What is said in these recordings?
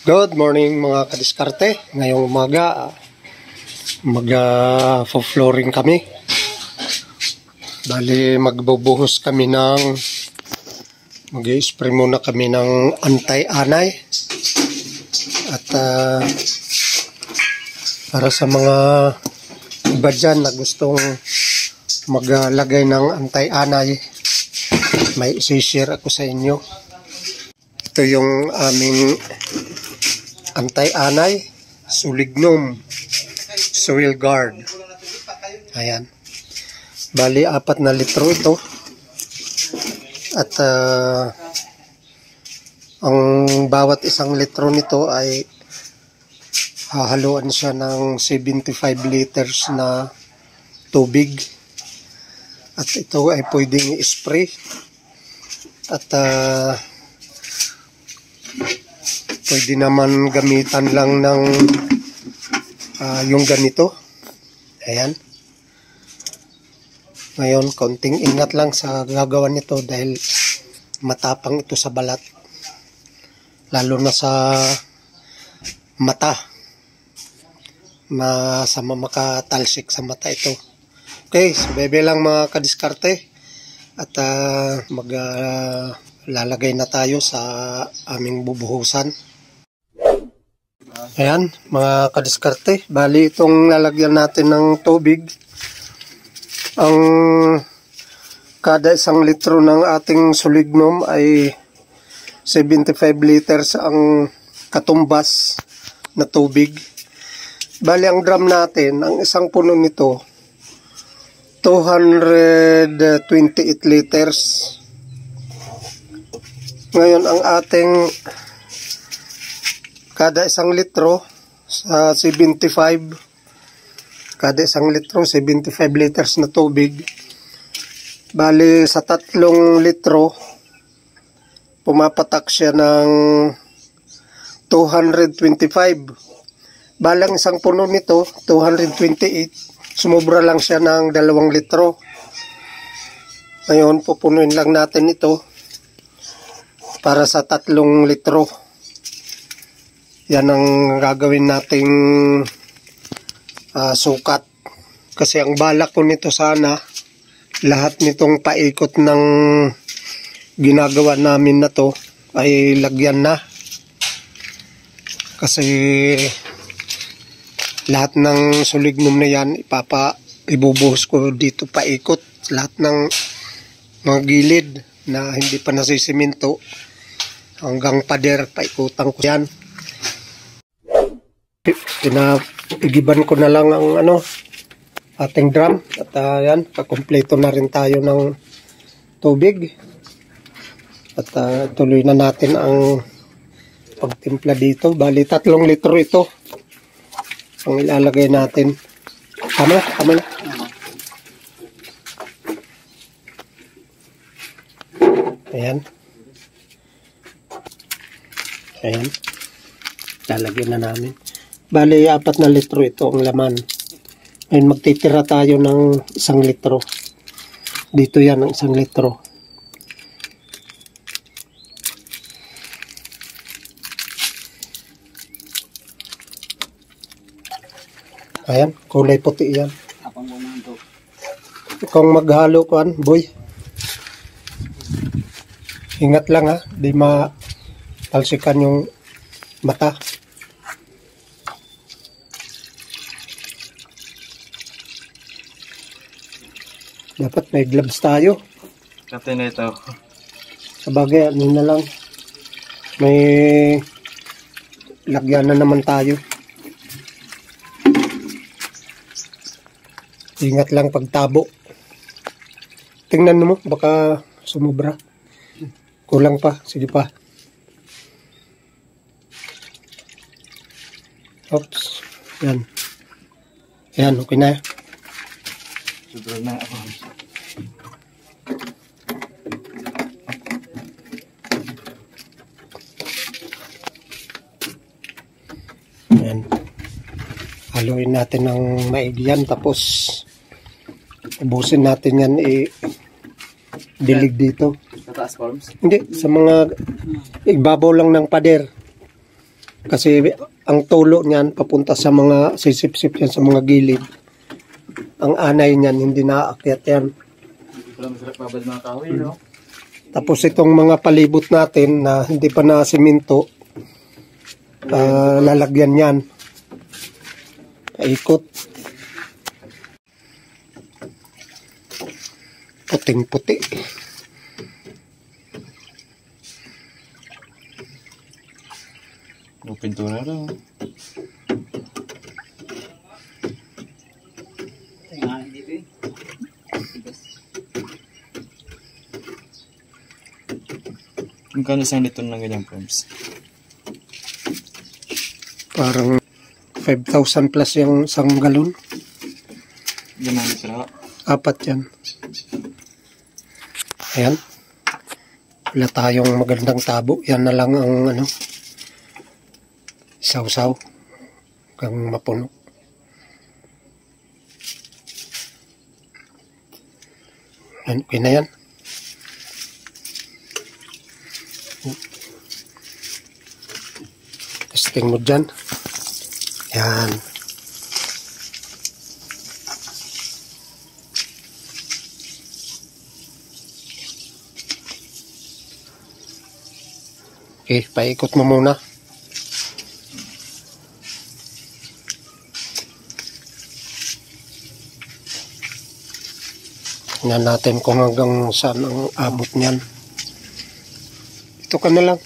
Good morning mga kadiskarte. Ngayong umaga mag-flooring kami. Bali magbubuhos kami ng mag-i-spray muna kami ng anti-anay. At para sa mga iba dyan na gustong maglagay ng anti-anay, may isi-share ako sa inyo. Ito yung aming anti-anay, Sulignum Soil Guard. Ayan. Bali, 4 na litro ito. At ang bawat isang litro nito ay hahaluan siya ng 75 liters na tubig. At ito ay pwedeng i-spray. At pwede naman gamitan lang ng yung ganito. Ayan. Ngayon, konting ingat lang sa gagawa nito dahil matapang ito sa balat. Lalo na sa mata. Masama makatalsik sa mata ito. Okay, so bebe lang mga kadiskarte. At lalagay na tayo sa aming bubuhusan. Ayan, mga kadiskarte. Bali, itong lalagyan natin ng tubig. Ang kada isang litro ng ating Sulignum ay 75 liters ang katumbas na tubig. Bali, ang drum natin, ang isang puno nito, 228 liters. Ngayon, ang ating kada isang litro sa 75, kada isang litro 75 liters na tubig. Bali sa 3 litro pumapatak siya ng 225. Balang isang puno nito 228, sumobra lang siya ng 2 litro. Ngayon pupunuin lang natin ito para sa 3 litro. Yan ang gagawin nating sukat. Kasi ang balak ko nito sana, lahat nitong paikot ng ginagawa namin na to ay lagyan na. Kasi lahat ng Sulignum na yan, ibubuhos ko dito paikot. Lahat ng mga gilid na hindi pa nasisiminto hanggang pader, paikutan ko yan. Pinagiban ko na lang ang ating drum at yan, kakumpleto na rin tayo ng tubig at tuloy na natin ang pagtimpla dito. Bali 3 litro ito ang ilalagay natin. Tama na. Ayan, lalagyan na namin. Bali, 4 na litro ito ang laman. Ngayon, magtitira tayo ng 1 litro. Dito yan ang 1 litro. Ayan, kulay puti yan. Kung maghalo ko, boy. Ingat lang ha, di matalsikan yung mata. Dapat may gloves tayo. Kapten na ito. Sabagay, na lang. May lagyan na naman tayo. Ingat lang pagtabo. Tingnan mo, baka sumubra. Kulang pa, sige pa. Oops. Yan. Yan, okay na. Sobrang na ako. Yan. Haluin natin ng maigi yan. Tapos, ubusin natin yan. Dilig dito. Sa taas forms? Hindi, sa mga ibabaw lang ng pader. Kasi ang tulo niyan papunta sa mga sisip-sip yan sa mga gilid. Ang anay niyan hindi naaakyat yan. Hindi pala masarap babad mga kahoy, no? Tapos itong mga palibot natin na hindi pa na simento, lalagyan yan. Paikot. Puting-puti. O, pintura lang. Magkano isang litro ng ganyan, Poms? Parang 5,000 plus yung isang galon. Yan ang sira. 4 yan. Ayan. Wala tayong magandang tabo. Yan na lang ang ano, isaw-saw hanggang mapuno. Yan, okay na yan. Testing mo dyan. Yan. Okay, paikot mo muna. Tingnan natin kung hanggang saan ang abot niyan. Ito ka na lang.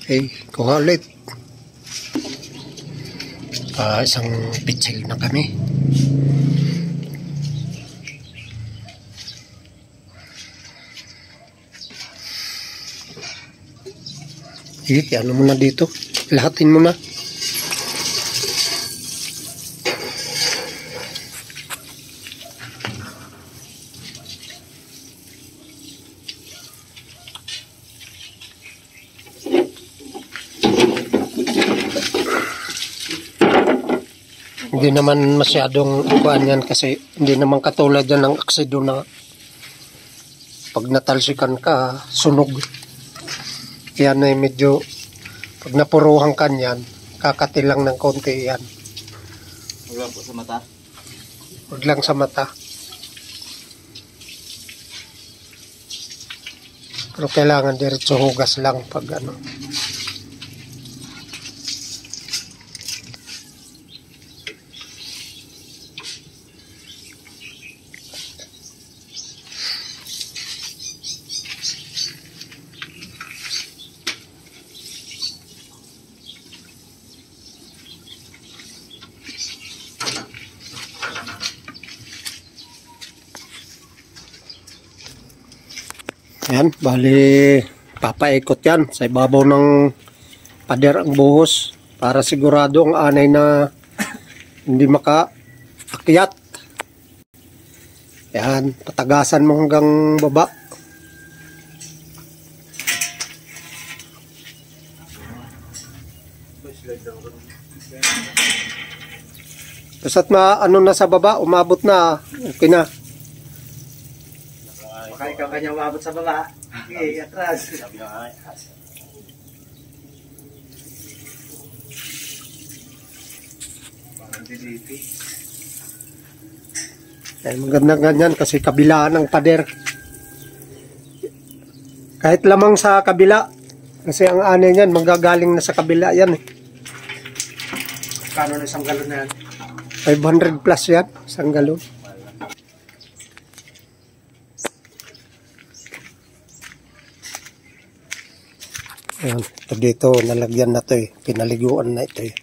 Okay, kuha ulit. Isang pitsil na kami. Sige, ano mo na dito. Lahatin mo na. Hindi naman masyadong kuhaan yan kasi hindi naman katulad yan ng aksido na pag natalsikan ka, sunog. Kaya na medyo pag napuruhan ka yan, kakati lang ng konti yan. Huwag lang po sa mata. Huwag lang sa mata. Pero kailangan diretso hugas lang pag ano. Yan, bali papaikot yan sa ibabaw ng pader ang buhos para sigurado ang anay na hindi makaakyat. Yan, patagasan mo hanggang baba. Basta't ano na sa baba, umabot na, okay na. Baka ikaw kanya umabot sa baba. Okay, atras. Parang diliti. Ay, maganda ganyan kasi kabilaan ng pader. Kahit lamang sa kabila. Kasi ang anay niyan, manggagaling na sa kabila yan. Kano na isang galon na yan? 500 plus yan, isang galon. Ayan, ito dito, nalagyan na ito eh. Pinaliguan na ito eh.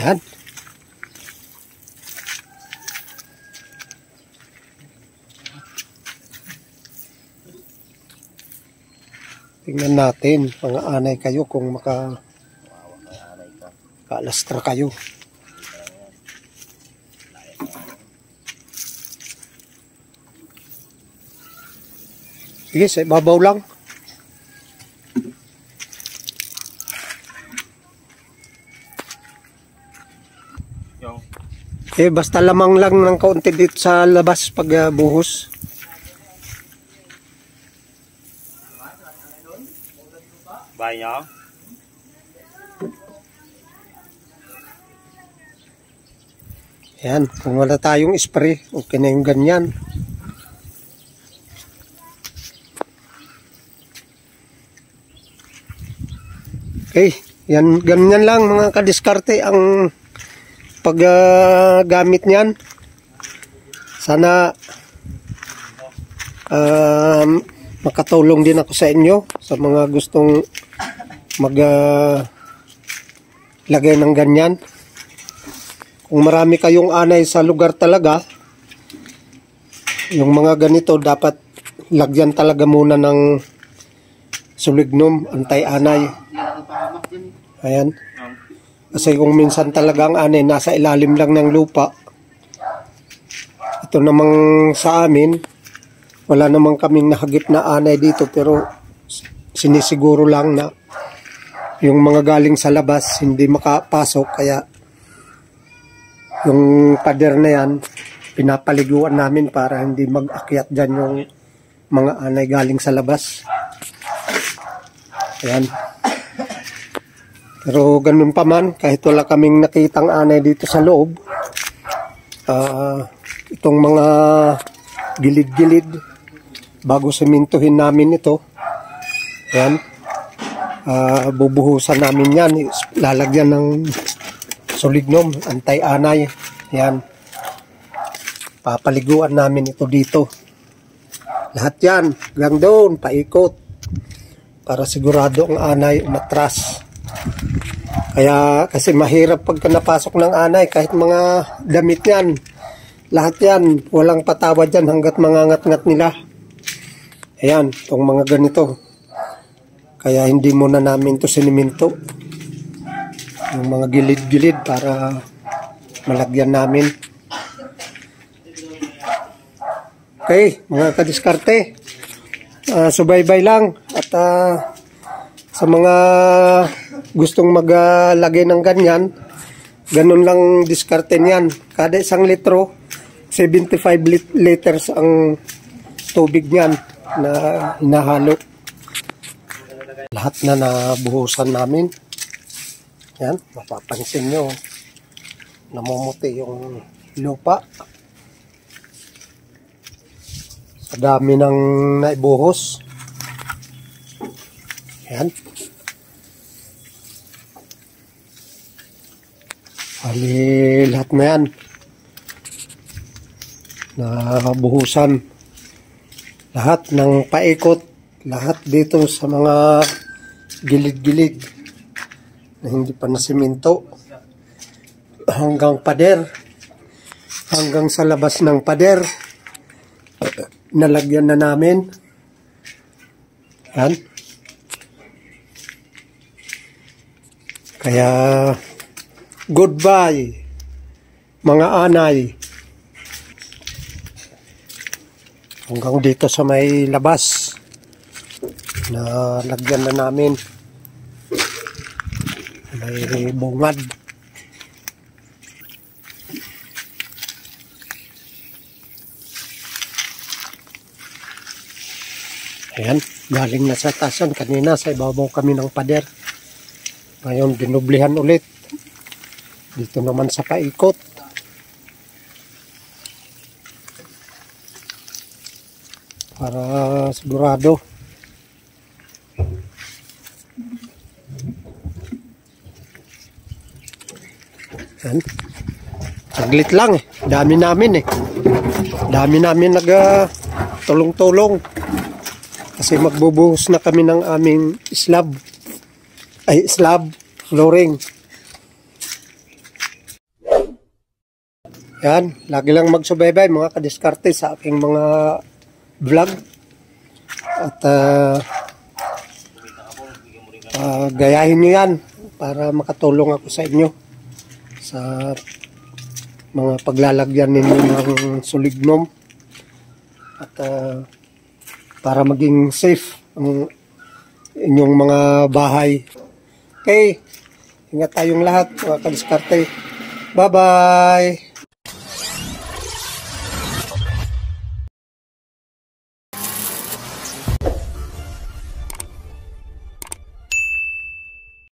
Ayan. Tingnan natin, mga anay kayo kung makaalastra kayo. Sige, sa ibabaw lang. Basta lamang lang ng kaunti dito sa labas pag buhos. Bay nhỏ. Yan, kung wala tayong spray, okay na yung ganyan. Okay, yan, ganyan lang mga kadiskarte ang paggamit niyan. Sana makatulong din ako sa inyo sa mga gustong lagay ng ganyan. Kung marami kayong anay sa lugar talaga, yung mga ganito dapat lagyan talaga muna ng sulignum, anti-anay. Ayan. Kasi kung minsan talagang anay nasa ilalim lang ng lupa, ito namang sa amin, wala namang kaming nahagip na anay dito, pero sinisiguro lang na yung mga galing sa labas hindi makapasok, kaya yung pader na yan pinapaliguan namin para hindi mag-akyat dyan yung mga anay galing sa labas. Ayan. Pero ganun pa man, kahit wala kaming nakitang anay dito sa loob, itong mga gilid-gilid, bago simintuhin namin ito, ayan, bubuhusan namin yan, lalagyan ng sulignum, anti-anay, ayan, papaliguan namin ito dito. Lahat yan, hanggang doon, paikot, para sigurado ang anay umatras. Kaya kasi mahirap pagka napasok ng anay, kahit mga damit yan, lahat yan, walang patawad yan hanggat mangangat-ngat nila. Ayan, itong mga ganito. Kaya hindi muna namin ito siniminto. Yung mga gilid-gilid para malagyan namin. Okay, mga kadiskarte, subaybay lang. At sa mga gustong maglagay ng ganyan, ganun lang diskarte niyan. Kada isang litro, 75 liters ang tubig niyan na hinahalo. Lahat na nabuhusan namin. Yan, mapapansin nyo, namumuti yung lupa. Sa dami ng naibuhos. Yan. Bali, lahat na yan. Nabuhusan. Lahat ng paikot. Lahat dito sa mga gilid-gilid na hindi pa nasiminto. Hanggang pader. Hanggang sa labas ng pader. Nalagyan na namin. Yan. Kaya goodbye mga anay. Hanggang dito sa may labas na lagyan na namin. May bungad. Ayan, galing na sa tasan. Kanina sa ibabaw kami ng pader. Ngayon dinublihan ulit. Dito naman sa paikot. Para sigurado. Yan. Saglit lang eh. Dami namin eh. Dami namin tulong-tulong. Kasi magbubuhos na kami ng aming slab flooring. Yan, lagi lang magsubaybay mga kadiskarte sa aking mga vlog. At gayahin nyo yan para makatulong ako sa inyo sa mga paglalagyan ninyo ng sulignum. At para maging safe ang inyong mga bahay. Okay, ingat tayong lahat mga kadiskarte. Bye-bye!